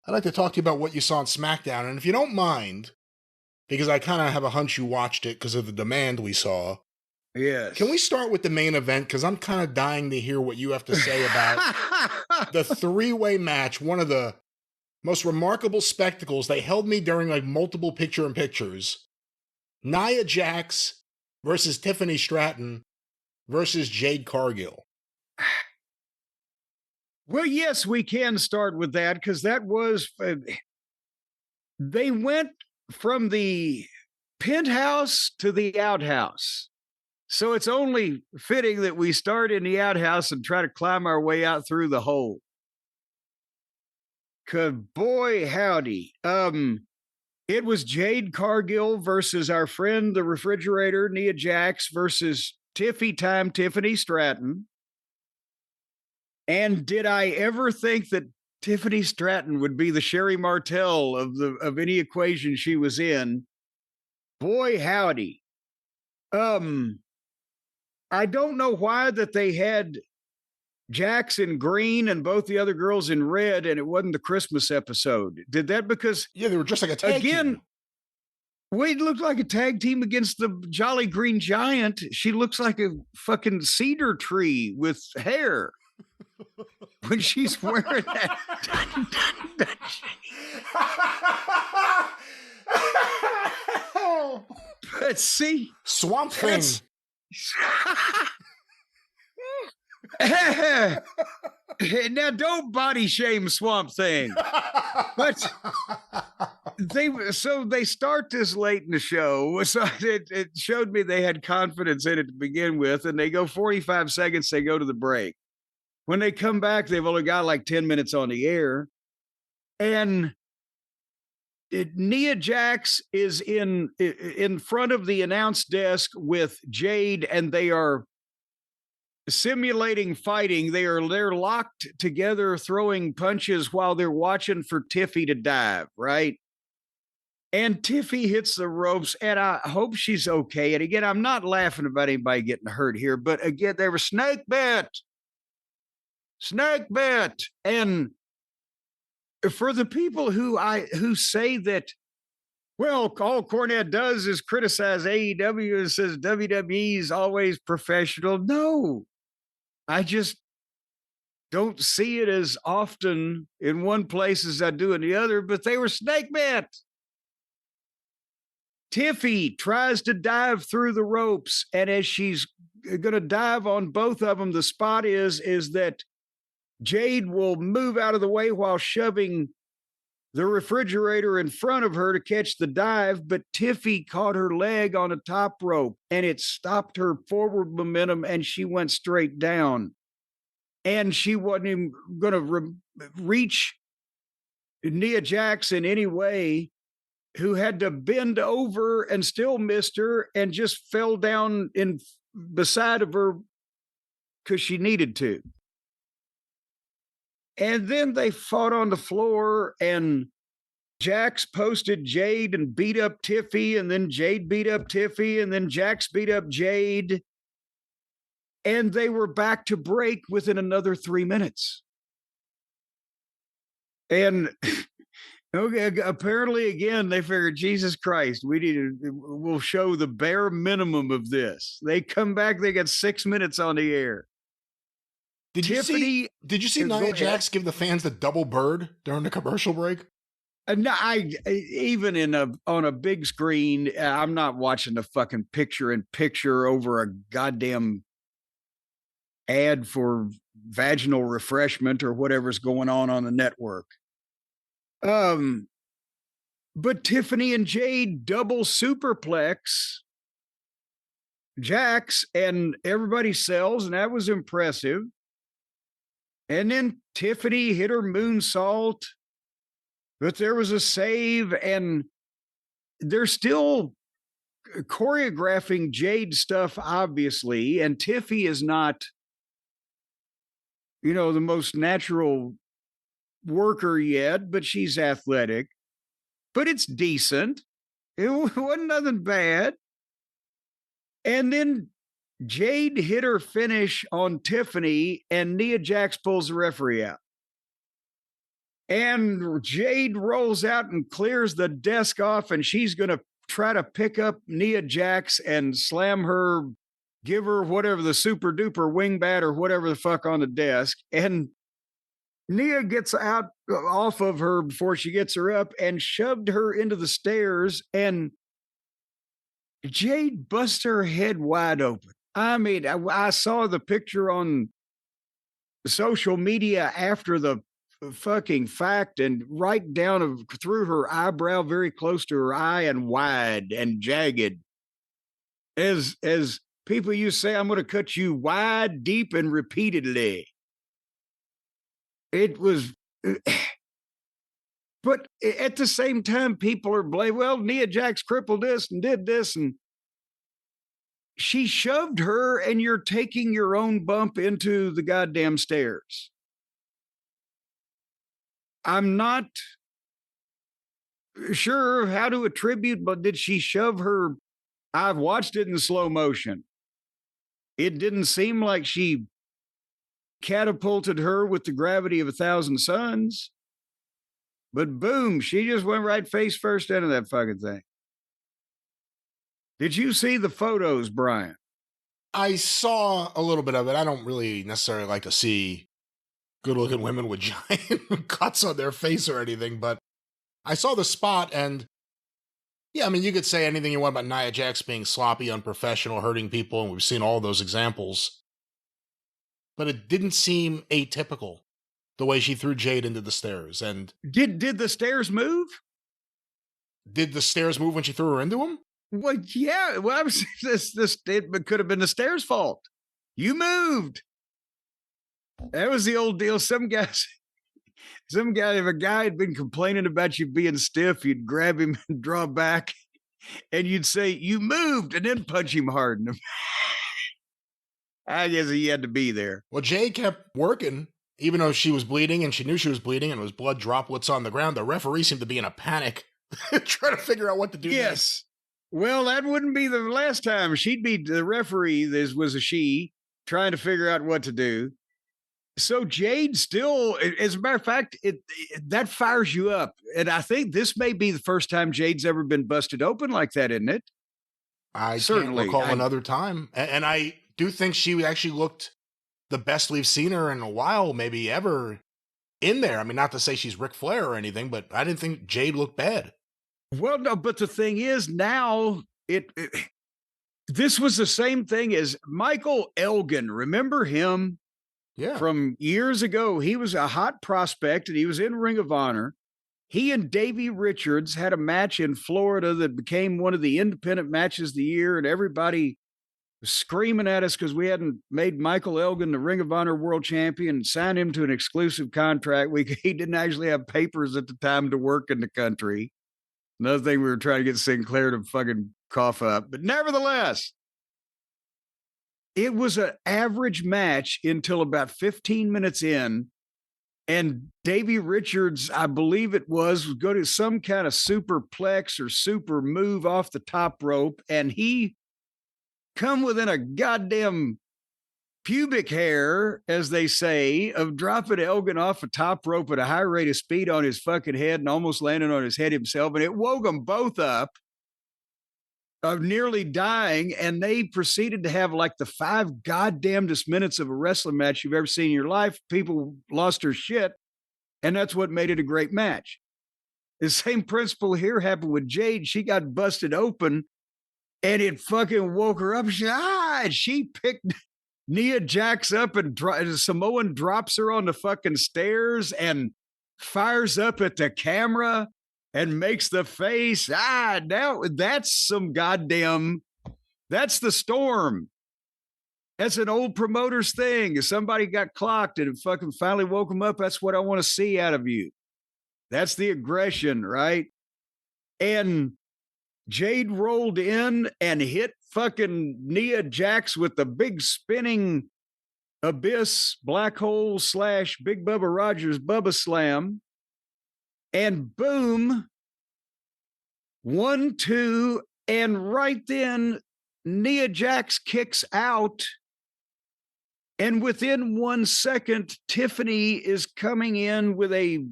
I'd like to talk to you about what you saw on SmackDown. And if you don't mind, because I kind of have a hunch you watched it because of the demand we saw, Yes. can we start with the main event? Because I'm kind of dying to hear what you have to say about the three-way match, one of the most remarkable spectacles. They held me during like multiple picture-in-pictures. Nia Jax versus Tiffany Stratton versus Jade Cargill. Well, yes, we can start with that because that was, they went from the penthouse to the outhouse. So it's only fitting that we start in the outhouse and try to climb our way out through the hole. Cause boy, howdy. It was Jade Cargill versus our friend, the refrigerator, Nia Jax versus Tiffany Stratton. And did I ever think that Tiffany Stratton would be the Sherry Martel of any equation she was in? Boy, howdy. I don't know why that they had Jax in green and both the other girls in red, and it wasn't the Christmas episode. Did that because Yeah, they were just like a tag team. We looked like a tag team against the Jolly Green Giant. She looks like a fucking cedar tree with hair when she's wearing that. But see, Swamp Thing. Now don't body shame Swamp Thing. But they start this late in the show. So it showed me they had confidence in it to begin with, and they go 45 seconds, they go to the break. When they come back, they've only got like 10 minutes on the air. And Nia Jax is in front of the announce desk with Jade, and they are simulating fighting. They're locked together, throwing punches while they're watching for Tiffy to dive, right? And Tiffy hits the ropes, and I hope she's okay. And again, I'm not laughing about anybody getting hurt here, but again, they were snake bit. And for the people who say that, well, all Cornette does is criticize AEW and says WWE's always professional. No, I just don't see it as often in one place as I do in the other, but they were snake bit. Tiffy tries to dive through the ropes, and as she's going to dive on both of them, the spot is that Jade will move out of the way while shoving the refrigerator in front of her to catch the dive, but Tiffy caught her leg on a top rope, and it stopped her forward momentum, and she went straight down. And she wasn't even going to reach Nia Jax in any way, who had to bend over and still missed her and just fell down in beside of her because she needed to. And then they fought on the floor, and Jax posted Jade and beat up Tiffy, and then Jade beat up Tiffy, and then Jax beat up Jade. And they were back to break within another 3 minutes. And okay, apparently, again, they figured, Jesus Christ, we'll show the bare minimum of this. They come back, they got 6 minutes on the air. Did you see Nia Jax give the fans the double bird during the commercial break? No, on a big screen, I'm not watching the fucking picture-in-picture over a goddamn ad for vaginal refreshment or whatever's going on the network. But Tiffany and Jade double superplex Jax, and everybody sells, and that was impressive. And then Tiffany hit her moonsault, but there was a save, and they're still choreographing Jade stuff, obviously, and Tiffy is not, the most natural worker yet, but she's athletic. But it's decent. It wasn't nothing bad. And then Jade hit her finish on Tiffany, and Nia Jax pulls the referee out. And Jade rolls out and clears the desk off, and she's going to try to pick up Nia Jax and slam her, give her whatever, the super duper wing bat or whatever the fuck on the desk. And Nia gets out off of her before she gets her up and shoved her into the stairs, and Jade busts her head wide open. I mean, I saw the picture on social media after the fucking fact, and right down through her eyebrow, very close to her eye, and wide and jagged. As people used to say, I'm going to cut you wide, deep, and repeatedly. It was, but at the same time, people are blaming, well, Nia Jax crippled this and did this, and she shoved her, and you're taking your own bump into the goddamn stairs. I'm not sure how to attribute, but did she shove her? I've watched it in slow motion. It didn't seem like she catapulted her with the gravity of 1,000 suns, but boom, she just went right face first into that fucking thing. Did you see the photos, Brian? I saw a little bit of it. I don't really necessarily like to see good-looking women with giant cuts on their face or anything, but I saw the spot, and yeah, I mean, you could say anything you want about Nia Jax being sloppy, unprofessional, hurting people, and we've seen all those examples, but it didn't seem atypical the way she threw Jade into the stairs. And did the stairs move? Did the stairs move when she threw her into them? Well, yeah. Well, it could have been the stairs' fault. You moved. That was the old deal. If a guy had been complaining about you being stiff, you'd grab him and draw back, and you'd say, you moved, and then punch him hard. I guess he had to be there. Well, Jade kept working, even though she was bleeding, and she knew she was bleeding, and it was blood droplets on the ground. The referee seemed to be in a panic, trying to figure out what to do Yes. next. Well, that wouldn't be the last time. She'd be the referee. This was a she trying to figure out what to do. So Jade still, as a matter of fact, that fires you up. And I think this may be the first time Jade's ever been busted open like that, isn't it? I certainly can't recall another time. And I do think she actually looked the best we've seen her in a while, maybe ever, in there. I mean, not to say she's Ric Flair or anything, but I didn't think Jade looked bad. Well, no, but the thing is, now this was the same thing as Michael Elgin. Remember him? Yeah. From years ago. He was a hot prospect, and he was in Ring of Honor. He and Davey Richards had a match in Florida that became one of the independent matches of the year, and everybody was screaming at us because we hadn't made Michael Elgin the Ring of Honor world champion and signed him to an exclusive contract. He didn't actually have papers at the time to work in the country. Another thing we were trying to get Sinclair to fucking cough up. But nevertheless, it was an average match until about 15 minutes in, and Davey Richards, I believe it was go to some kind of superplex or super move off the top rope, and he come within a goddamn pubic hair, as they say, of dropping Elgin off a top rope at a high rate of speed on his fucking head and almost landing on his head himself, and it woke them both up. Of nearly dying, and they proceeded to have like the 5 goddamnedest minutes of a wrestling match you've ever seen in your life. People lost their shit, and that's what made it a great match. The same principle here happened with Jade. She got busted open, and it fucking woke her up. She picked Nia Jax up, and Samoan drops her on the fucking stairs and fires up at the camera and makes the face. Now that's some goddamn, that's the Storm. That's an old promoter's thing. If somebody got clocked and it fucking finally woke them up, that's what I want to see out of you. That's the aggression, right? And Jade rolled in and hit fucking Nia Jax with the big spinning abyss, black hole / Big Bubba Rogers Bubba Slam. And boom, 1, 2, and right then Nia Jax kicks out. And within 1 second, Tiffany is coming in with a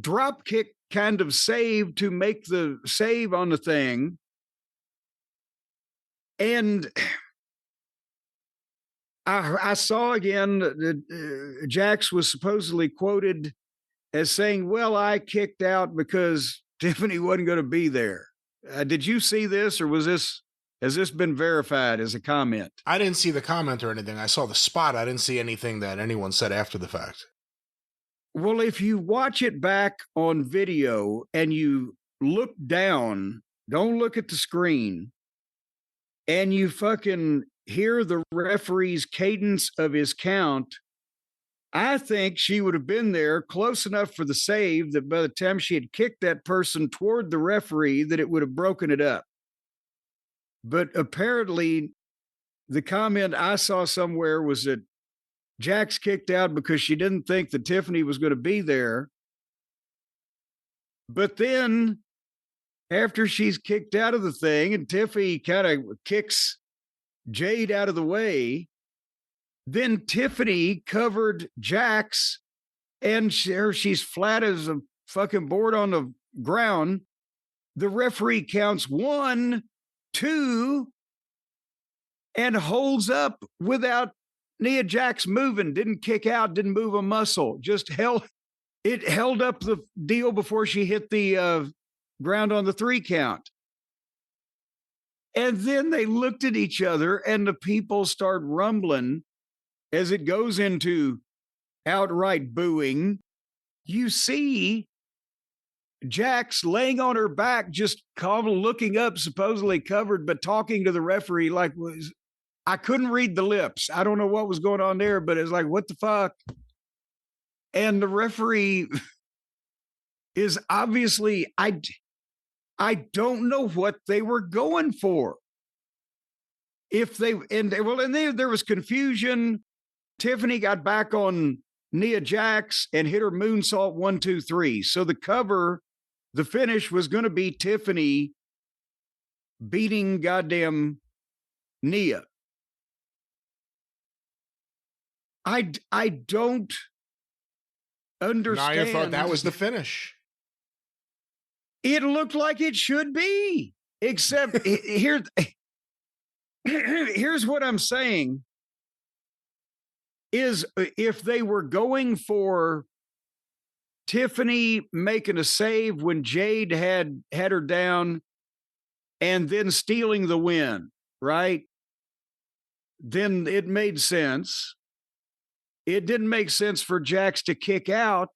drop kick kind of save to make the save on the thing. And I saw again that Jax was supposedly quoted as saying, well, I kicked out because Tiffany wasn't going to be there. Did you see this, or has this been verified as a comment? I didn't see the comment or anything. I saw the spot. I didn't see anything that anyone said after the fact. Well, if you watch it back on video and you look down, don't look at the screen, and you fucking hear the referee's cadence of his count, I think she would have been there close enough for the save that by the time she had kicked that person toward the referee, that it would have broken it up. But apparently, the comment I saw somewhere was that Jax kicked out because she didn't think that Tiffany was going to be there. But then, after she's kicked out of the thing and Tiffany kind of kicks Jade out of the way, then Tiffany covered Jax, and she's flat as a fucking board on the ground. The referee counts 1, 2, and holds up without Nia Jax moving. Didn't kick out, didn't move a muscle, just held up the deal before she hit the ground on the 3 count. And then they looked at each other, and the people start rumbling as it goes into outright booing. You see Jax laying on her back, just calm, looking up, supposedly covered, but talking to the referee like I couldn't read the lips. I don't know what was going on there, but it's like, what the fuck? And the referee is obviously, I don't know what they were going for. There was confusion. Tiffany got back on Nia Jax and hit her moonsault 1, 2, 3. So the finish was going to be Tiffany beating goddamn Nia. I don't understand. Nia thought that was the finish. It looked like it should be, except here's what I'm saying is, if they were going for Tiffany making a save when Jade had her down and then stealing the win, right? Then it made sense. It didn't make sense for Jax to kick out,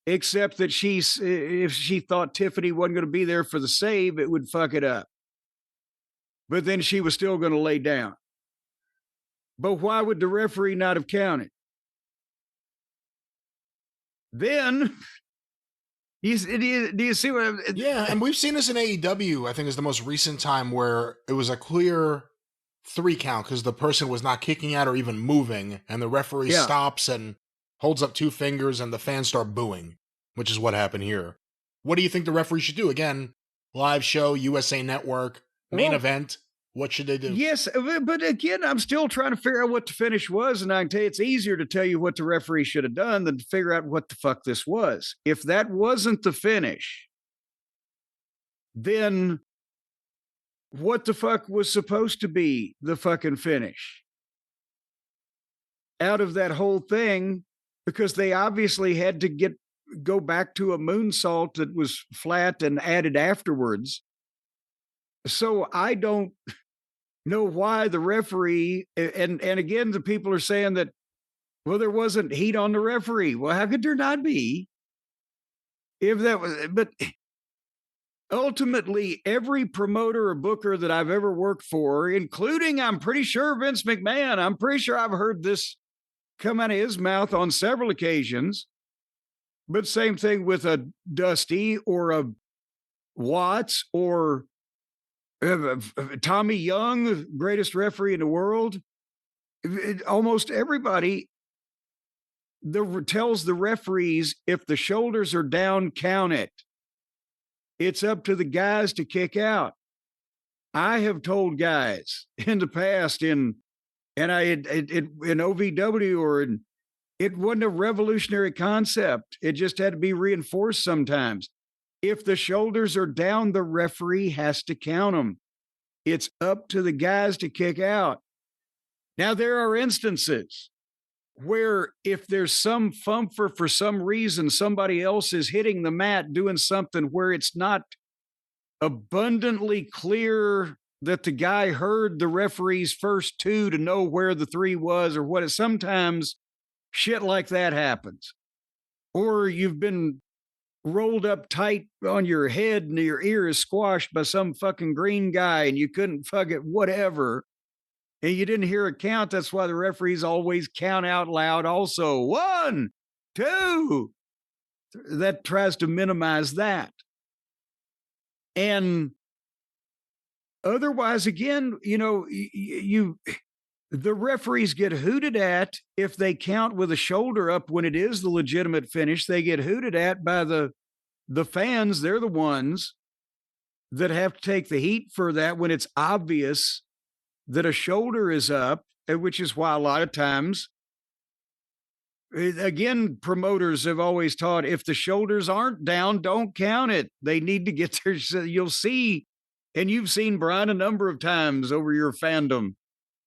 except that if she thought Tiffany wasn't going to be there for the save, it would fuck it up. But then she was still going to lay down. But why would the referee not have counted? Then, do you see what I'm... Yeah, and we've seen this in AEW, I think is the most recent time where it was a clear 3 count because the person was not kicking out or even moving, and the referee stops and holds up 2 fingers and the fans start booing, which is what happened here. What do you think the referee should do? Again, live show, USA Network, main event. What should they do? Yes, but again, I'm still trying to figure out what the finish was, and I can tell you it's easier to tell you what the referee should have done than to figure out what the fuck this was. If that wasn't the finish, then what the fuck was supposed to be the fucking finish out of that whole thing? Because they obviously had to go back to a moonsault that was flat and added afterwards. So I don't know why the referee, and again, the people are saying that, well, there wasn't heat on the referee. Well, how could there not be? If that was, but ultimately, every promoter or booker that I've ever worked for, including, I'm pretty sure, Vince McMahon, I'm pretty sure I've heard this come out of his mouth on several occasions. But same thing with a Dusty or a Watts or Tommy Young, the greatest referee in the world. Almost everybody tells the referees, if the shoulders are down, count it. It's up to the guys to kick out. I have told guys in the past in OVW or in It wasn't a revolutionary concept. It just had to be reinforced sometimes. If the shoulders are down, the referee has to count them. It's up to the guys to kick out. Now, there are instances where if there's some fumfer for some reason, somebody else is hitting the mat doing something where it's not abundantly clear that the guy heard the referee's first two to know where the three was or what it sometimes shit like that happens. Or you've been rolled up tight on your head and your ear is squashed by some fucking green guy and you couldn't fuck it, whatever. And you didn't hear a count. That's why the referees always count out loud. Also, 1, 2. That tries to minimize that. And otherwise, again, you know, the referees get hooted at if they count with a shoulder up when it is the legitimate finish. They get hooted at by the fans. They're the ones that have to take the heat for that when it's obvious that a shoulder is up, which is why a lot of times, again, promoters have always taught if the shoulders aren't down, don't count it. They need to get there. So you'll see, and you've seen Brian a number of times over your fandom,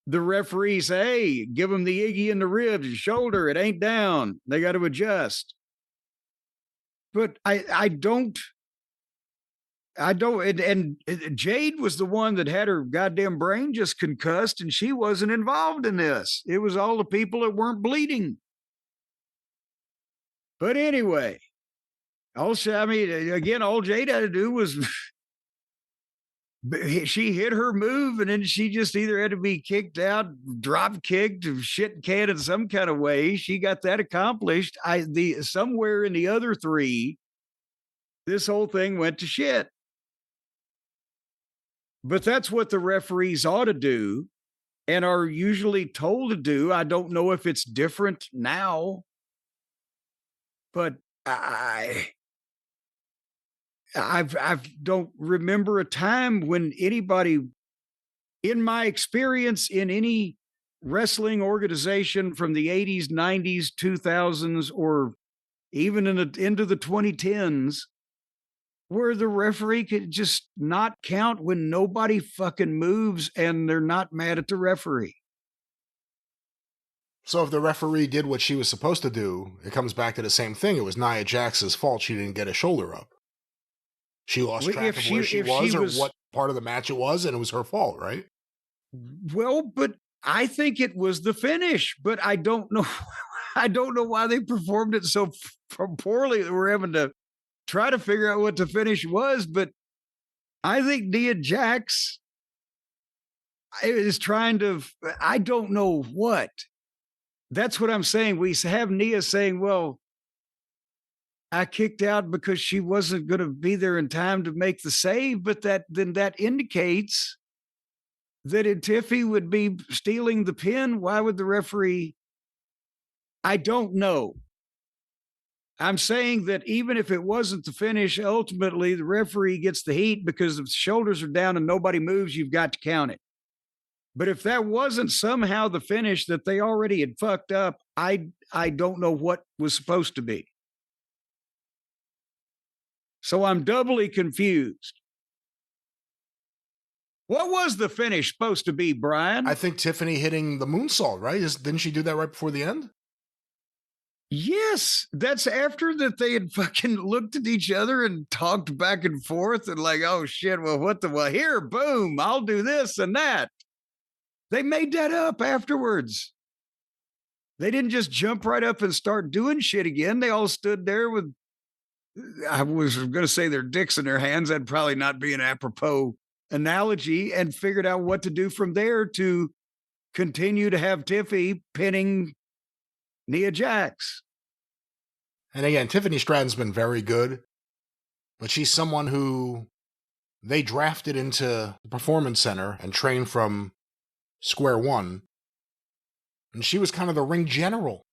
the referee say, hey, give them the Iggy in the ribs, shoulder, it ain't down. They got to adjust. But I don't, and Jade was the one that had her goddamn brain just concussed, and she wasn't involved in this. It was all the people that weren't bleeding. But anyway, also, I mean, again, all Jade had to do was she hit her move, and then she just either had to be kicked out, drop kicked, shit canned in some kind of way. She got that accomplished. Somewhere in the other three, this whole thing went to shit. But that's what the referees ought to do and are usually told to do. I don't know if it's different now, but I don't remember a time when anybody, in my experience in any wrestling organization from the 80s, 90s, 2000s, or even into the 2010s, where the referee could just not count when nobody fucking moves and they're not mad at the referee. So if the referee did what she was supposed to do, it comes back to the same thing. It was Nia Jax's fault she didn't get a shoulder up. She lost track of where she was or what part of the match it was, and it was her fault, right? Well, but I think it was the finish, but I don't know. I don't know why they performed it so poorly that we're having to try to figure out what the finish was. But I think Nia Jax is trying to, I don't know what. That's what I'm saying. We have Nia saying, well, I kicked out because she wasn't going to be there in time to make the save, but that indicates that if Tiffy would be stealing the pin, why would the referee? I don't know. I'm saying that even if it wasn't the finish, ultimately the referee gets the heat because if the shoulders are down and nobody moves, you've got to count it. But if that wasn't somehow the finish that they already had fucked up, I don't know what was supposed to be. So I'm doubly confused. What was the finish supposed to be, Brian? I think Tiffany hitting the moonsault, right? Didn't she do that right before the end? Yes, that's after that they had fucking looked at each other and talked back and forth and like, oh shit, well, here, boom, I'll do this and that. They made that up afterwards. They didn't just jump right up and start doing shit again. They all stood there with, I was going to say their dicks in their hands. That'd probably not be an apropos analogy, and figured out what to do from there to continue to have Tiffy pinning Nia Jax. And again, Tiffany Stratton's been very good, but she's someone who they drafted into the Performance Center and trained from square one. And she was kind of the ring general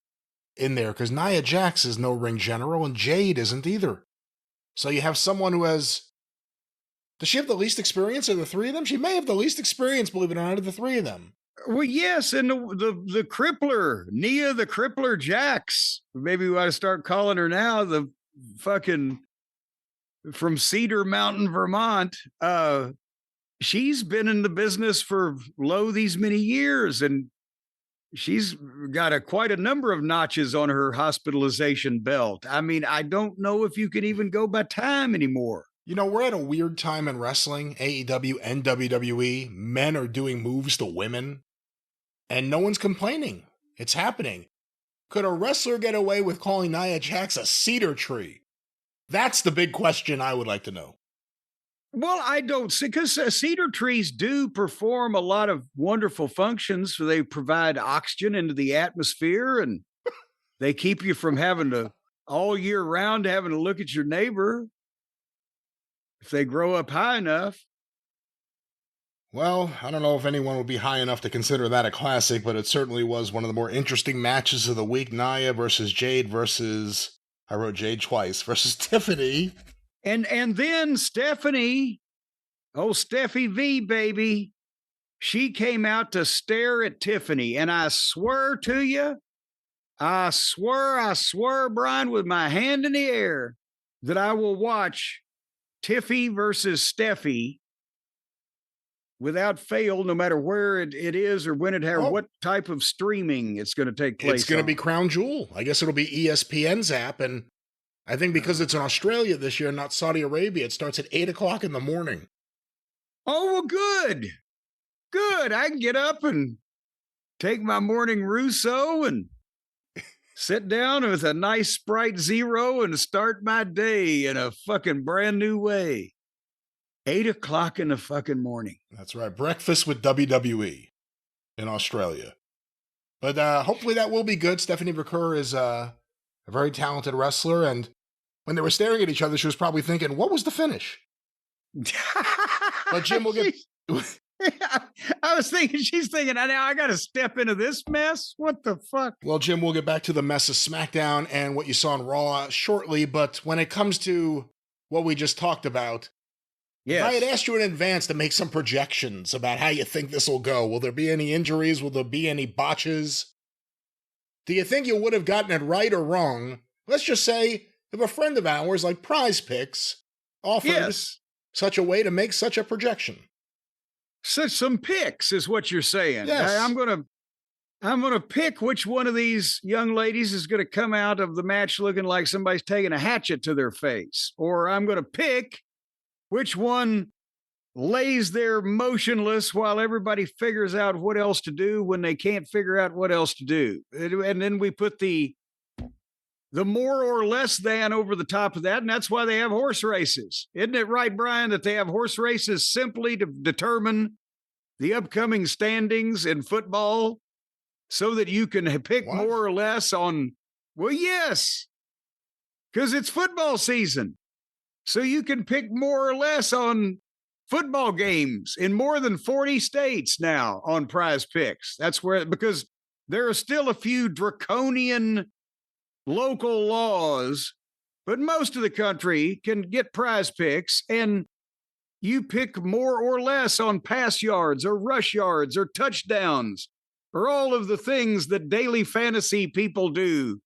in there because Nia Jax is no ring general and Jade isn't either. So you have someone who has... Does she have the least experience of the three of them? She may have the least experience, believe it or not, of the three of them. Well, yes, and the crippler, Nia the crippler Jax. Maybe we ought to start calling her now the fucking from Cedar Mountain, Vermont. She's been in the business for these many years, and she's got quite a number of notches on her hospitalization belt. I mean, I don't know if you can even go by time anymore. You know, we're at a weird time in wrestling, AEW and WWE. Men are doing moves to women, and no one's complaining. It's happening. Could a wrestler get away with calling Nia Jax a cedar tree? That's the big question I would like to know. Well, I don't see, because cedar trees do perform a lot of wonderful functions. They provide oxygen into the atmosphere, and they keep you from having to all year round having to look at your neighbor if they grow up high enough. Well, I don't know if anyone would be high enough to consider that a classic, but it certainly was one of the more interesting matches of the week. Nia versus Jade versus, I wrote Jade twice, versus Tiffany. And then Stephanie, oh, Steffi V, baby, she came out to stare at Tiffany. And I swear to you, I swear, Brian, with my hand in the air, that I will watch Tiffy versus Steffi without fail, no matter where it is or when it has, what type of streaming it's going to take place. It's going to be Crown Jewel. I guess it'll be ESPN's app. And I think because it's in Australia this year, not Saudi Arabia, it starts at 8 o'clock in the morning. Oh, well, good. Good. I can get up and take my morning Russo and sit down with a nice Sprite Zero and start my day in a fucking brand new way. 8 o'clock in the fucking morning. That's right. Breakfast with WWE in Australia. But hopefully that will be good. Stephanie McCurr is a very talented wrestler. And when they were staring at each other, she was probably thinking, what was the finish? But Jim will get... I was thinking, she's thinking, now I got to step into this mess? What the fuck? Well, Jim, we'll get back to the mess of SmackDown and what you saw on Raw shortly. But when it comes to what we just talked about, yes. If I had asked you in advance to make some projections about how you think this will go, will there be any injuries? Will there be any botches? Do you think you would have gotten it right or wrong? Let's just say if a friend of ours like Prize Picks offered such a way to make such a projection. Such some picks is what you're saying. Yes. I'm gonna pick which one of these young ladies is gonna come out of the match looking like somebody's taking a hatchet to their face, or I'm gonna pick which one lays there motionless while everybody figures out what else to do when they can't figure out what else to do. And then we put the more or less than over the top of that, and that's why they have horse races. Isn't it right, Brian, that they have horse races simply to determine the upcoming standings in football so that you can pick more or less on, well, yes, because it's football season. So you can pick more or less on football games in more than 40 states now on Prize Picks. That's where, because there are still a few draconian local laws, but most of the country can get Prize Picks, and you pick more or less on pass yards or rush yards or touchdowns or all of the things that daily fantasy people do.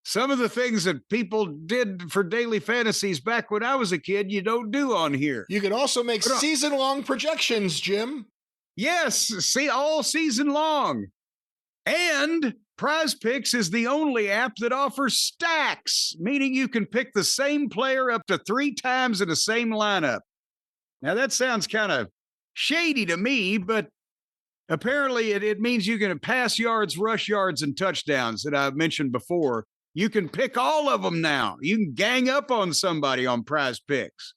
Some of the things that people did for daily fantasies back when I was a kid, you don't do on here. You can also make season-long projections, Jim. Yes, see, all season long. And Prize Picks is the only app that offers stacks, meaning you can pick the same player up to 3 times in the same lineup. Now, that sounds kind of shady to me, but apparently it means you can pass yards, rush yards, and touchdowns that I've mentioned before. You can pick all of them now. You can gang up on somebody on Prize Picks.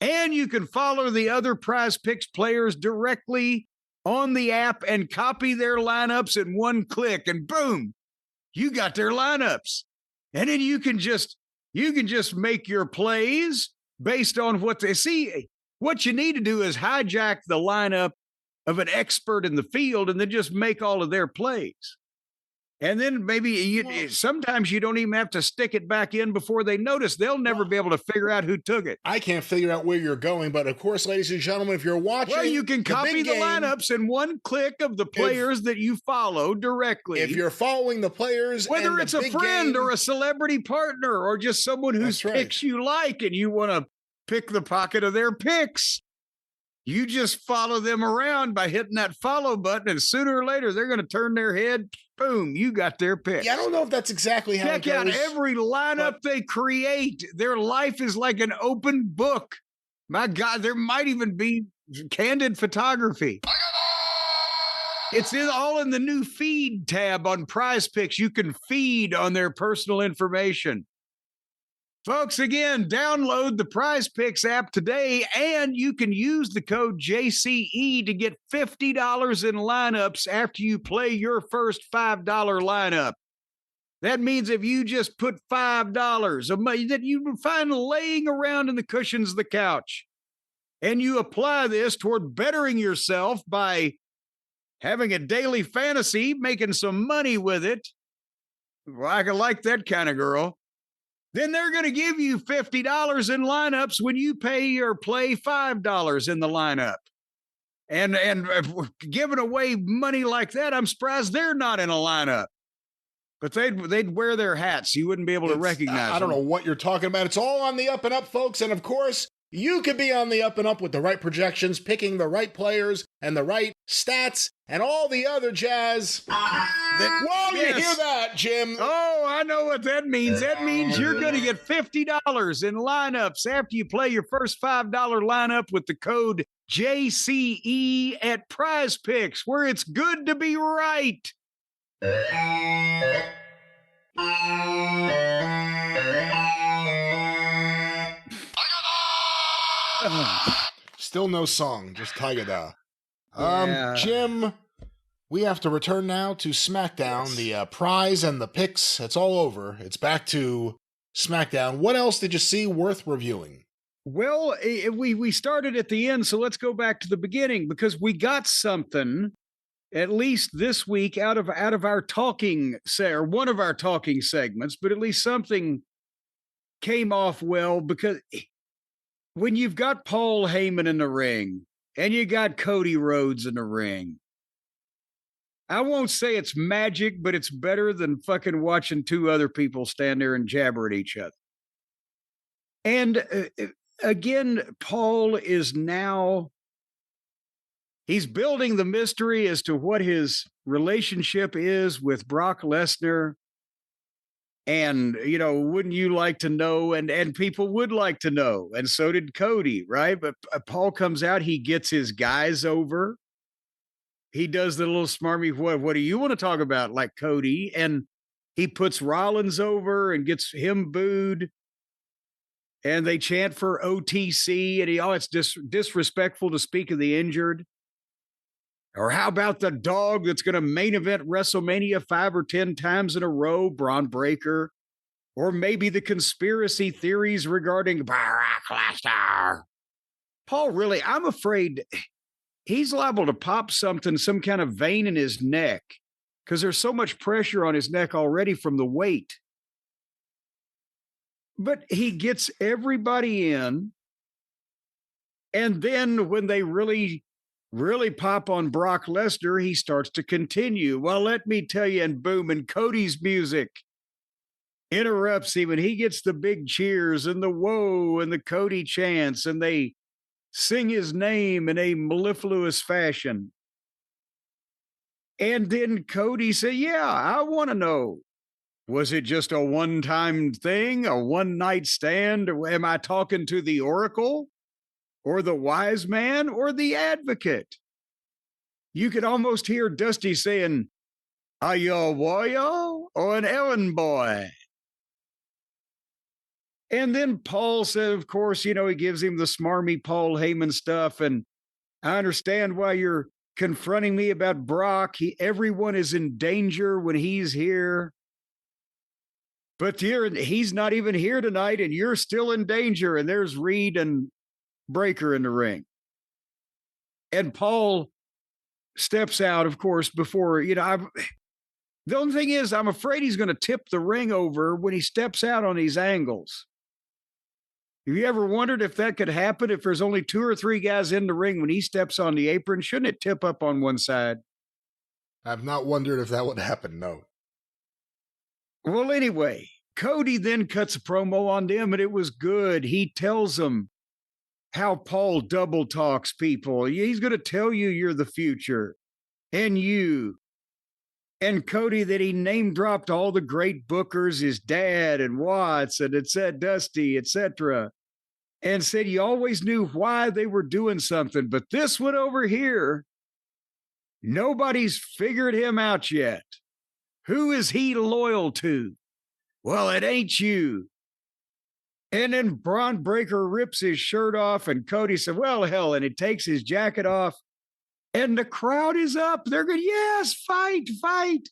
And you can follow the other Prize Picks players directly on the app and copy their lineups in one click, and boom, you got their lineups. And then you can just make your plays based on what they see. What you need to do is hijack the lineup of an expert in the field and then just make all of their plays. And then maybe sometimes you don't even have to stick it back in before they notice. They'll never be able to figure out who took it. I can't figure out where you're going, but of course, ladies and gentlemen, if you're watching, well, you can copy the lineups in one click of the players that you follow directly. If you're following the players, whether it's a friend or a celebrity partner or just someone whose picks you like and you want to pick the pocket of their picks, you just follow them around by hitting that follow button, and sooner or later they're going to turn their head. Boom, you got their pick. Yeah, I don't know if that's exactly how it goes. Check out every lineup they create. Their life is like an open book. My God, there might even be candid photography. It's all in the new feed tab on Prize Picks. You can feed on their personal information. Folks, again, download the Prize Picks app today, and you can use the code JCE to get $50 in lineups after you play your first $5 lineup. That means if you just put $5 of money that you find laying around in the cushions of the couch, and you apply this toward bettering yourself by having a daily fantasy, making some money with it, well, I like that kind of girl, then they're going to give you $50 in lineups when you pay or play $5 in the lineup. And giving away money like that, I'm surprised they're not in a lineup. But they'd wear their hats. You wouldn't be able to recognize them. I don't know what you're talking about. It's all on the up and up, folks. And of course, you could be on the up and up with the right projections, picking the right players and the right stats and all the other jazz. Whoa, you hear that, Jim? Oh, I know what that means. That means you're going to get $50 in lineups after you play your first $5 lineup with the code JCE at Prize Picks, where it's good to be right. Still no song, just Taigada. Yeah. Jim, we have to return now to SmackDown. The prize and the picks, it's all over. It's back to SmackDown. What else did you see worth reviewing? Well, we started at the end, so let's go back to the beginning, because we got something, at least this week, out of our talking, or one of our talking segments, but at least something came off well, because when you've got Paul Heyman in the ring and you got Cody Rhodes in the ring, I won't say it's magic, but it's better than fucking watching two other people stand there and jabber at each other. And again, Paul is now, he's building the mystery as to what his relationship is with Brock Lesnar. And, wouldn't you like to know? And people would like to know. And so did Cody, right? But Paul comes out, he gets his guys over. He does the little smarmy, what do you want to talk about? Like Cody. And he puts Rollins over and gets him booed. And they chant for OTC. And it's disrespectful to speak of the injured. Or how about the dog that's going to main event WrestleMania 5 or 10 times in a row, Braun Breaker? Or maybe the conspiracy theories regarding Brock Lesnar. Paul, really, I'm afraid he's liable to pop some kind of vein in his neck, because there's so much pressure on his neck already from the weight. But he gets everybody in. And then when they really pop on Brock Lesnar, he starts to continue. Well, let me tell you, and boom, and Cody's music interrupts him, and he gets the big cheers and the whoa and the Cody chants, and they sing his name in a mellifluous fashion. And then Cody said, yeah, I want to know, was it just a one-time thing, a one-night stand? Or am I talking to the Oracle? Or the wise man, or the advocate? You could almost hear Dusty saying, are you a warrior or an errand boy? And then Paul said, of course, he gives him the smarmy Paul Heyman stuff. And I understand why you're confronting me about Brock. Everyone is in danger when he's here. But he's not even here tonight, and you're still in danger. And there's Reed and Breaker in the ring. And Paul steps out, of course, before, The only thing is, I'm afraid he's going to tip the ring over when he steps out on these angles. Have you ever wondered if that could happen if there's only 2 or 3 guys in the ring when he steps on the apron? Shouldn't it tip up on one side? I've not wondered if that would happen, no. Well, anyway, Cody then cuts a promo on them, and it was good. He tells them how Paul double talks people. He's going to tell you you're the future, and you. And Cody, that he name dropped all the great bookers, his dad and Watts, and it said Dusty, etc. And said he always knew why they were doing something. But this one over here, nobody's figured him out yet. Who is he loyal to? Well, it ain't you. And then Braun Breaker rips his shirt off, and Cody said, well, hell, and he takes his jacket off. And the crowd is up. They're going, yes, fight, fight.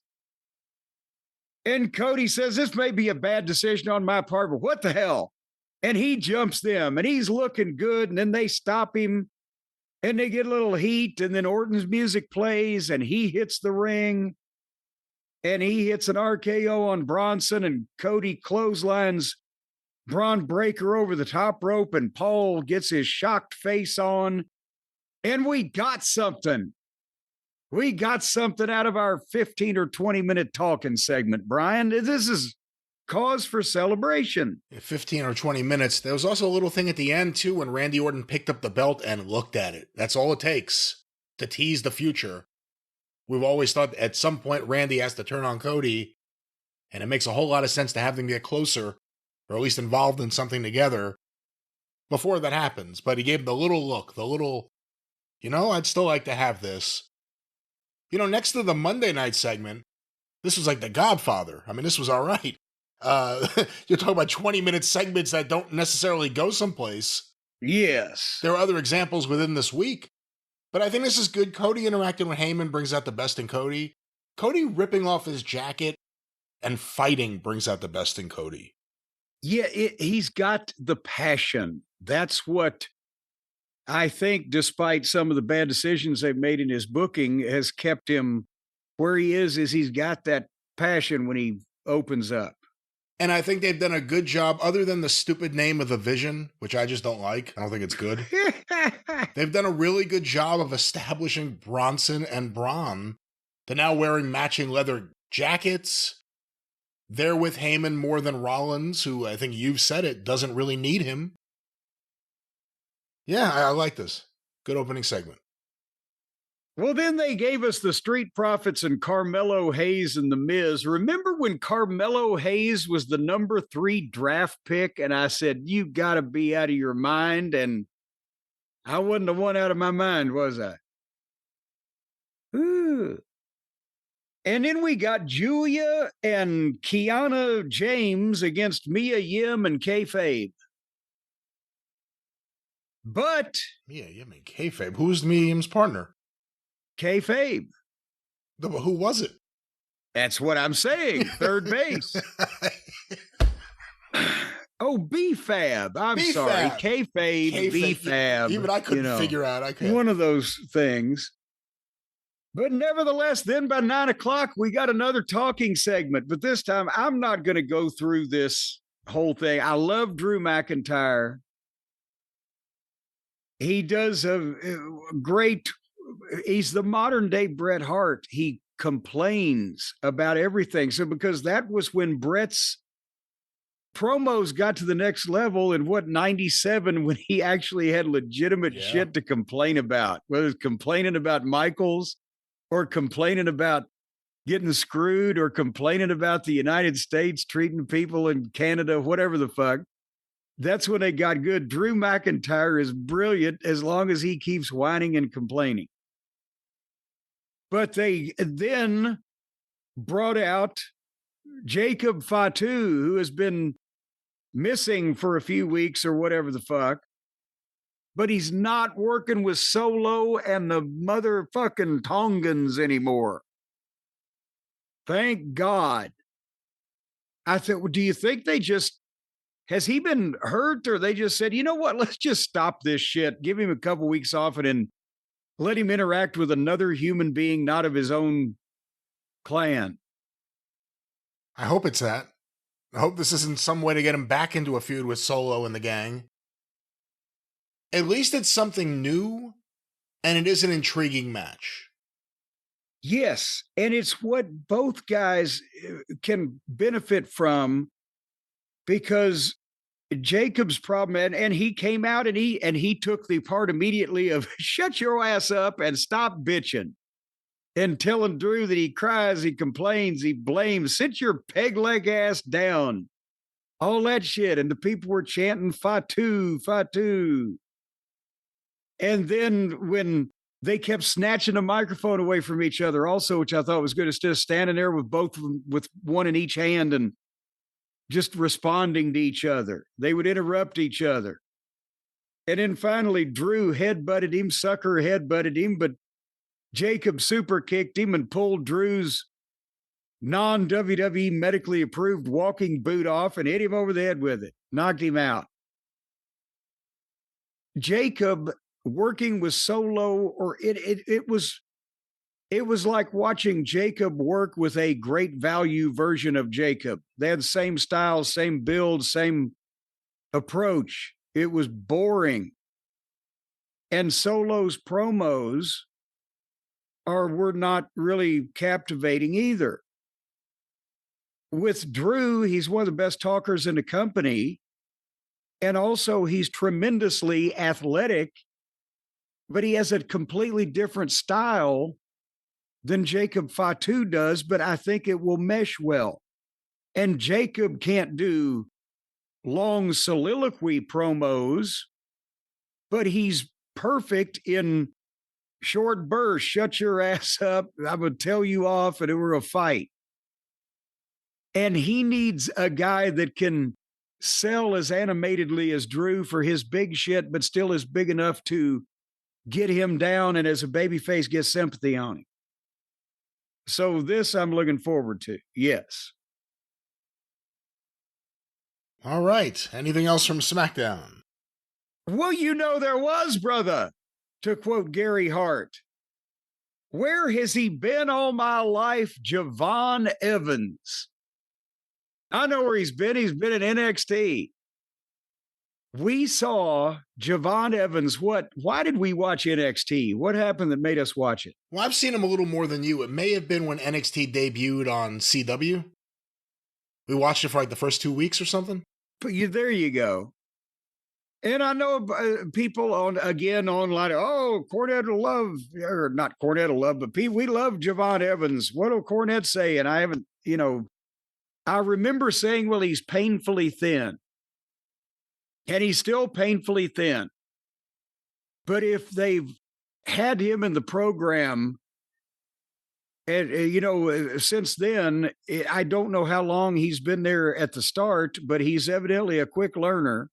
And Cody says, this may be a bad decision on my part, but what the hell? And he jumps them, and he's looking good. And then they stop him, and they get a little heat. And then Orton's music plays, and he hits the ring. And he hits an RKO on Bronson, and Cody clotheslines Braun Breaker over the top rope, and Paul gets his shocked face on. And we got something. We got something out of our 15 or 20-minute talking segment, Brian. This is cause for celebration. 15 or 20 minutes. There was also a little thing at the end, too, when Randy Orton picked up the belt and looked at it. That's all it takes to tease the future. We've always thought at some point Randy has to turn on Cody, and it makes a whole lot of sense to have them get closer, or at least involved in something together, before that happens. But he gave the little look, the little, I'd still like to have this. Next to the Monday night segment, this was like The Godfather. I mean, this was all right. You're talking about 20-minute segments that don't necessarily go someplace. Yes. There are other examples within this week, but I think this is good. Cody interacting with Heyman brings out the best in Cody. Cody ripping off his jacket and fighting brings out the best in Cody. Yeah, he's got the passion. That's what I think, despite some of the bad decisions they've made in his booking, has kept him where he is he's got that passion when he opens up. And I think they've done a good job, other than the stupid name of the Vision, which I just don't like. I don't think it's good. They've done a really good job of establishing Bronson and Braun. They're now wearing matching leather jackets. They're with Heyman more than Rollins, who I think you've said it, doesn't really need him. Yeah, I like this. Good opening segment. Well, then they gave us the Street Profits and Carmelo Hayes and The Miz. Remember when Carmelo Hayes was the number 3 draft pick, and I said, you got to be out of your mind, and I wasn't the one out of my mind, was I? Ooh. And then we got Julia and Kiana James against Mia Yim and Kayfabe. But Mia Yim and Kayfabe. Who's Mia Yim's partner? Kayfabe. Who was it? That's what I'm saying. Third base. Oh, B-Fab. I'm B-Fab. sorry. Kayfabe, B-Fab. Even I couldn't figure out. One of those things. But nevertheless, then by 9 o'clock, we got another talking segment. But this time, I'm not going to go through this whole thing. I love Drew McIntyre. He does a great, he's the modern day Bret Hart. He complains about everything. So because that was when Bret's promos got to the next level in 97, when he actually had legitimate shit to complain about, whether it's complaining about Michaels or complaining about getting screwed or complaining about the United States treating people in Canada, whatever the fuck. That's when they got good. Drew McIntyre is brilliant as long as he keeps whining and complaining. But they then brought out Jacob Fatu, who has been missing for a few weeks or whatever the fuck. But he's not working with Solo and the motherfucking Tongans anymore. Thank God. I thought, well, do you think they just, has he been hurt, or they just said, you know what, let's just stop this shit, give him a couple weeks off, and then let him interact with another human being not of his own clan? I hope it's that. I hope this isn't some way to get him back into a feud with Solo and the gang. At least it's something new, and it is an intriguing match. Yes, and it's what both guys can benefit from, because Jacob's problem, and he came out and he took the part immediately of shut your ass up and stop bitching and telling Drew that he cries, he complains, he blames, sit your peg leg ass down, all that shit. And the people were chanting Fatu, Fatu. And then when they kept snatching the microphone away from each other also, which I thought was good, instead of standing there with both of them with one in each hand and just responding to each other, they would interrupt each other. And then finally, Drew headbutted him, sucker headbutted him, but Jacob super kicked him and pulled Drew's non-WWE medically approved walking boot off and hit him over the head with it, knocked him out. Jacob working with Solo, or it was like watching Jacob work with a great value version of Jacob. They had the same style, same build, same approach. It was boring. And Solo's promos were not really captivating either. With Drew, he's one of the best talkers in the company. And also he's tremendously athletic, but he has a completely different style than Jacob Fatu does, but I think it will mesh well. And Jacob can't do long soliloquy promos, but he's perfect in short bursts. Shut your ass up. I'm going to tell you off and it were a fight. And he needs a guy that can sell as animatedly as Drew for his big shit, but still is big enough to get him down and as a babyface get sympathy on him. So this I'm looking forward to. Yes. All right. Anything else from SmackDown? Well, you know there was, brother. To quote Gary Hart, where has he been all my life? Javon Evans. I know where he's been. He's been in NXT. We saw Javon Evans. Why did we watch NXT? What happened that made us watch it? Well, I've seen him a little more than you. It may have been when NXT debuted on CW. We watched it for like the first 2 weeks or something. But there you go. And I know people online, oh, Cornette will love, or not Cornette will love, but we love Javon Evans. What will Cornette say? And I haven't, I remember saying, well, he's painfully thin. And he's still painfully thin. But if they've had him in the program, and since then, I don't know how long he's been there at the start, but he's evidently a quick learner.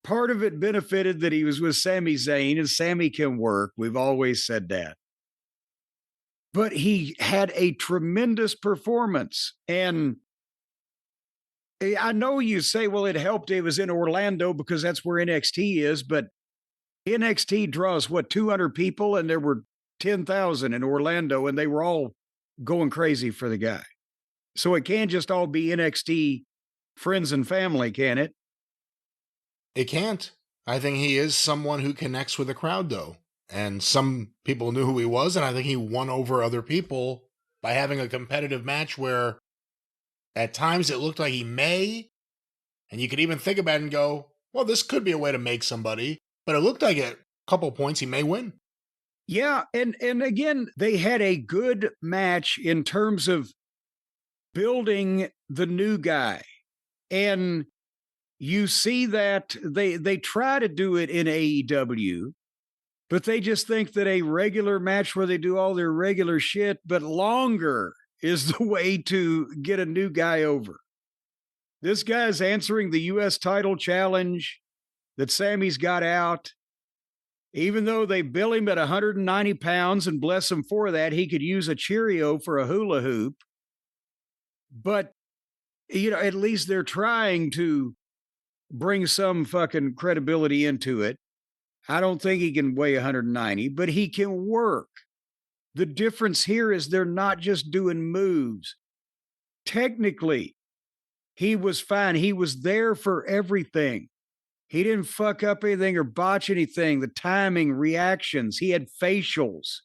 Part of it benefited that he was with Sami Zayn, and Sami can work. We've always said that. But he had a tremendous performance. And I know you say, well, it helped it was in Orlando because that's where NXT is, but NXT draws, 200 people, and there were 10,000 in Orlando, and they were all going crazy for the guy. So it can't just all be NXT friends and family, can it? It can't. I think he is someone who connects with the crowd, though. And some people knew who he was, and I think he won over other people by having a competitive match where at times it looked like he may, and you could even think about it and go, well, this could be a way to make somebody. But it looked like at a couple of points he may win. Yeah, and again, they had a good match in terms of building the new guy. And you see that they try to do it in AEW, but they just think that a regular match where they do all their regular shit, but longer, is the way to get a new guy over. This guy's answering the U.S. title challenge that Sammy's got out. Even though they bill him at 190 pounds, and bless him for that, he could use a Cheerio for a hula hoop. But, at least they're trying to bring some fucking credibility into it. I don't think he can weigh 190, but he can work. The difference here is they're not just doing moves. technically, he was fine. He was there for everything. He didn't fuck up anything or botch anything. The timing, reactions, he had facials.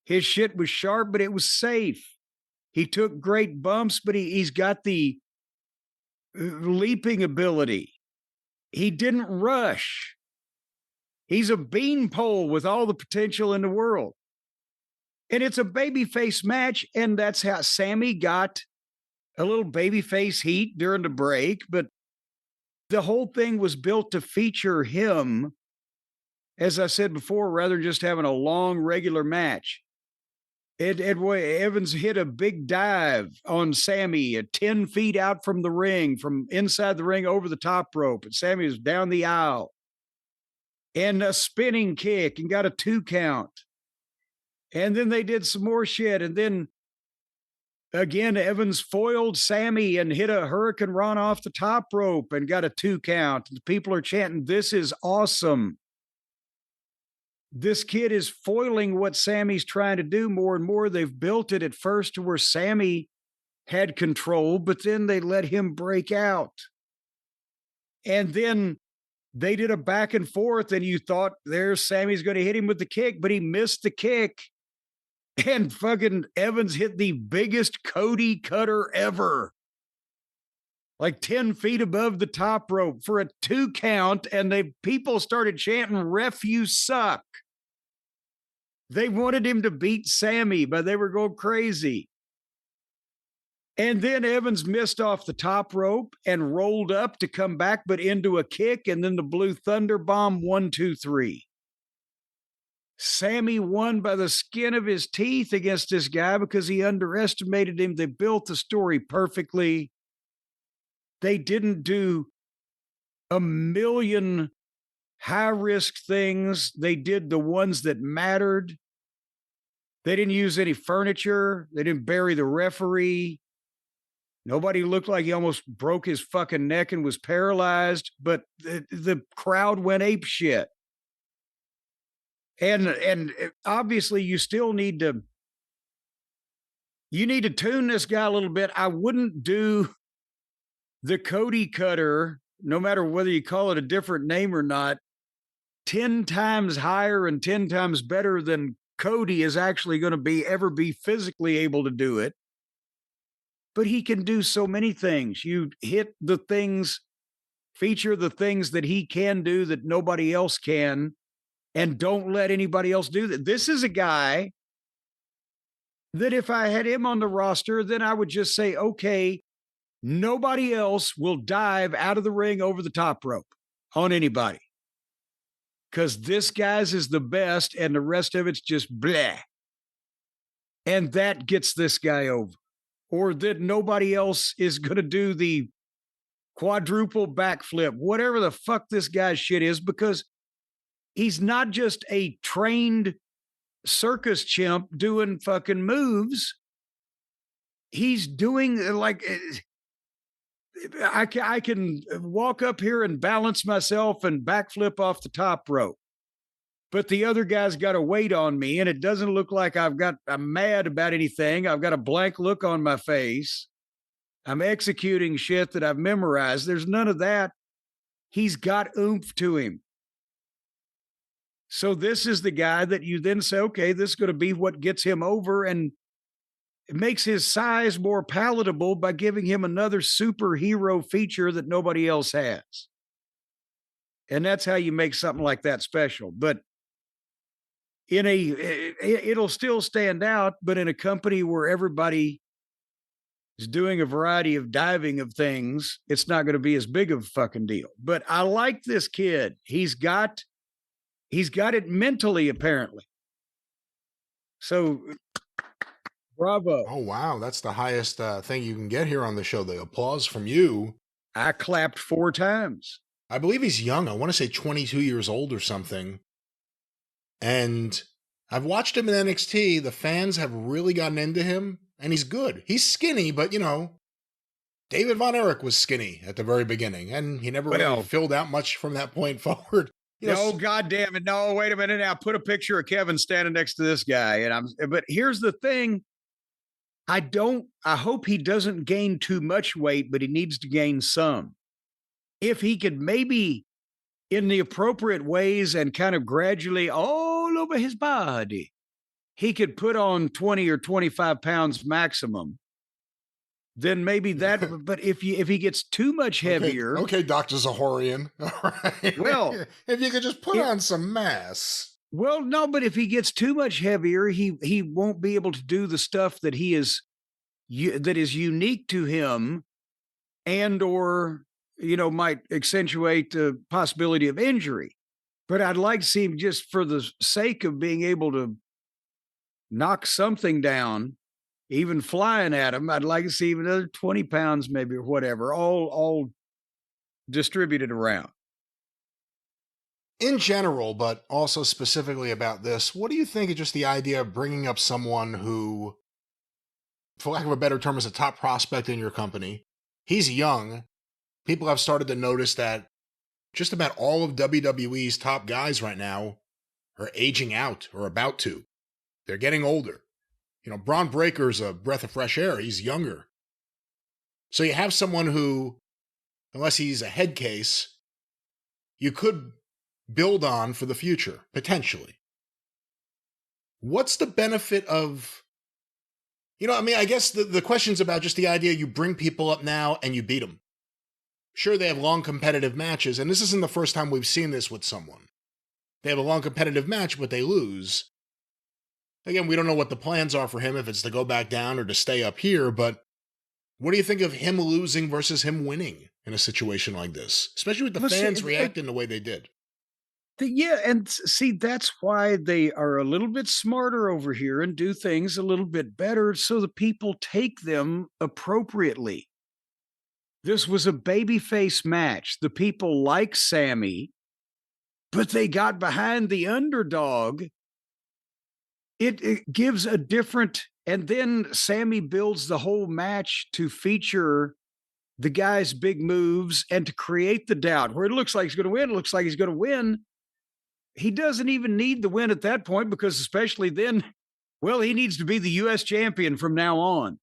His shit was sharp, but it was safe. He took great bumps, but he's got the leaping ability. He didn't rush. He's a beanpole with all the potential in the world. And it's a babyface match, and that's how Sammy got a little babyface heat during the break, but the whole thing was built to feature him, as I said before, rather than just having a long, regular match. Evans hit a big dive on Sammy at 10 feet out from the ring, from inside the ring over the top rope, and Sammy was down the aisle. And a spinning kick and got a 2 count. And then they did some more shit, and then again, Evans foiled Sammy and hit a Hurricane Run off the top rope and got a 2 count. The people are chanting, "This is awesome." This kid is foiling what Sammy's trying to do more and more. They've built it at first to where Sammy had control, but then they let him break out. And then they did a back and forth, and you thought there's Sammy's going to hit him with the kick, but he missed the kick. And fucking Evans hit the biggest Cody cutter ever. Like 10 feet above the top rope for a 2 count. And people started chanting, "Ref, you suck." They wanted him to beat Sammy, but they were going crazy. And then Evans missed off the top rope and rolled up to come back, but into a kick. And then the Blue Thunder Bomb, 1, 2, 3. Sammy won by the skin of his teeth against this guy because he underestimated him. They built the story perfectly. They didn't do a million high-risk things. They did the ones that mattered. They didn't use any furniture. They didn't bury the referee. Nobody looked like he almost broke his fucking neck and was paralyzed, but the crowd went apeshit. And obviously you still need to tune this guy a little bit. I wouldn't do the Cody cutter, no matter whether you call it a different name or not, 10 times higher and 10 times better than Cody is actually going to ever be physically able to do it. But he can do so many things. You hit the things, feature the things that he can do that nobody else can. And don't let anybody else do that. This is a guy that if I had him on the roster, then I would just say, okay, nobody else will dive out of the ring over the top rope on anybody. Because this guy's is the best and the rest of it's just bleh. And that gets this guy over. Or that nobody else is going to do the quadruple backflip, whatever the fuck this guy's shit is, because he's not just a trained circus chimp doing fucking moves. He's doing like, I can walk up here and balance myself and backflip off the top rope. But the other guy's got a weight on me, and it doesn't look like I'm mad about anything. I've got a blank look on my face. I'm executing shit that I've memorized. There's none of that. He's got oomph to him. So this is the guy that you then say, okay, this is going to be what gets him over, and it makes his size more palatable by giving him another superhero feature that nobody else has. And that's how you make something like that special. But it'll still stand out, but in a company where everybody is doing a variety of diving of things, it's not going to be as big of a fucking deal. But I like this kid. He's got it mentally, apparently. So, bravo. Oh, wow. That's the highest thing you can get here on the show. The applause from you. I clapped 4 times. I believe he's young. I want to say 22 years old or something. And I've watched him in NXT. The fans have really gotten into him, and he's good. He's skinny, but, David Von Erich was skinny at the very beginning, and he never really filled out much from that point forward. No, God damn it. No, wait a minute now. Put a picture of Kevin standing next to this guy. But here's the thing. I hope he doesn't gain too much weight, but he needs to gain some. If he could maybe in the appropriate ways and kind of gradually all over his body, he could put on 20 or 25 pounds maximum. Then maybe that, but if he gets too much heavier. Okay, Dr. Zahorian. All right. Well, if you could just put on some mass. Well, no, but if he gets too much heavier, he won't be able to do the stuff that that is unique to him, and or might accentuate the possibility of injury. But I'd like to see him, just for the sake of being able to knock something down, even flying at him. I'd like to see him another 20 pounds, maybe, or whatever, all distributed around. In general, but also specifically about this, what do you think of just the idea of bringing up someone who, for lack of a better term, is a top prospect in your company? He's young. People have started to notice that just about all of WWE's top guys right now are aging out or about to. They're getting older. Braun Breaker's a breath of fresh air. He's younger. So you have someone who, unless he's a head case, you could build on for the future, potentially. What's the benefit of, I guess the question's about just the idea you bring people up now and you beat them. Sure, they have long competitive matches, and this isn't the first time we've seen this with someone. They have a long competitive match, but they lose. Again, we don't know what the plans are for him, if it's to go back down or to stay up here, but what do you think of him losing versus him winning in a situation like this? Especially with the fans reacting the way they did. Yeah, and see, that's why they are a little bit smarter over here and do things a little bit better so the people take them appropriately. This was a babyface match. The people like Sammy, but they got behind the underdog. It gives a different, and then Sammy builds the whole match to feature the guy's big moves and to create the doubt where it looks like he's going to win, it looks like he's going to win. He doesn't even need the win at that point, because especially then, well, he needs to be the U.S. champion from now on.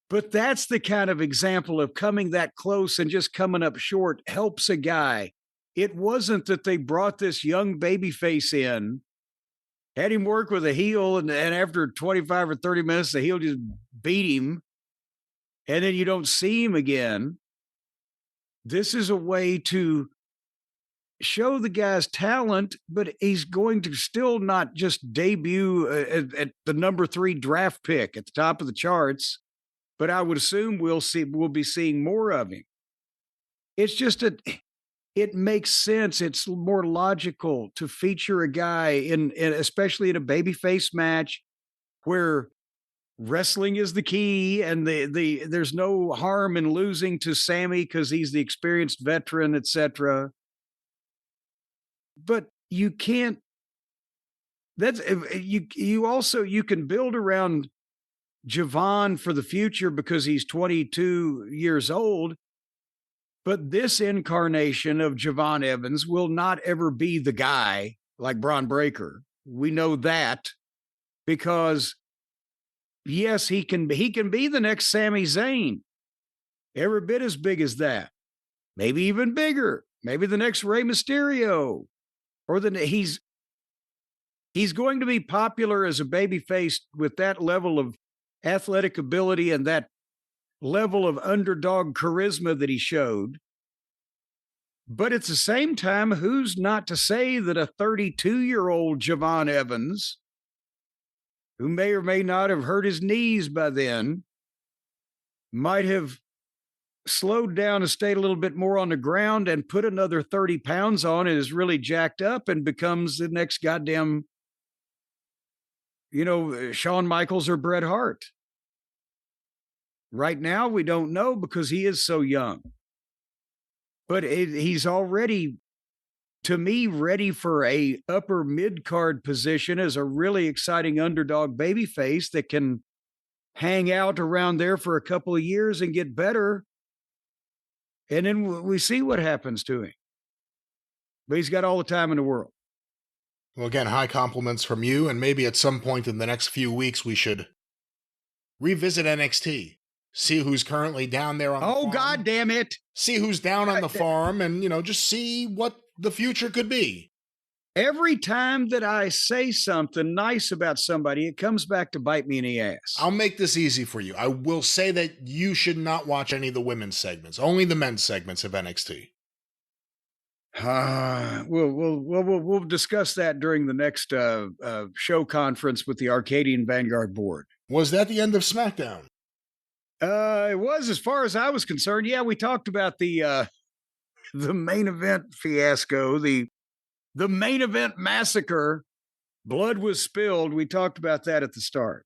But that's the kind of example of coming that close and just coming up short helps a guy. It wasn't that they brought this young babyface in, had him work with a heel, and after 25 or 30 minutes, the heel just beat him, and then you don't see him again. This is a way to show the guy's talent, but he's going to still not just debut at the number 3 draft pick at the top of the charts, but I would assume we'll be seeing more of him. It's just it makes sense. It's more logical to feature a guy in especially in a babyface match where wrestling is the key, and there's no harm in losing to Sammy because he's the experienced veteran, etc. But you can't. That's you can build around Javon for the future because he's 22 years old. But this incarnation of Javon Evans will not ever be the guy like Braun Breaker. We know that because, yes, he can be the next Sami Zayn, every bit as big as that, maybe even bigger, maybe the next Rey Mysterio, or he's going to be popular as a babyface with that level of athletic ability and that level of underdog charisma that he showed. But at the same time, who's not to say that a 32-year-old Javon Evans, who may or may not have hurt his knees by then, might have slowed down and stayed a little bit more on the ground and put another 30 pounds on and is really jacked up and becomes the next goddamn, Shawn Michaels or Bret Hart. Right now, we don't know because he is so young. But he's already, to me, ready for a upper mid-card position as a really exciting underdog babyface that can hang out around there for a couple of years and get better. And then we see what happens to him. But he's got all the time in the world. Well, again, high compliments from you, and maybe at some point in the next few weeks we should revisit NXT, see who's currently down there on the farm. God damn it. See who's down on the farm and, just see what the future could be. Every time that I say something nice about somebody, it comes back to bite me in the ass. I'll make this easy for you. I will say that you should not watch any of the women's segments, only the men's segments of NXT. We'll discuss that during the next show conference with the Arcadian Vanguard board. Was that the end of SmackDown? It was, as far as I was concerned. Yeah, we talked about the main event fiasco, the main event massacre. Blood was spilled. We talked about that at the start.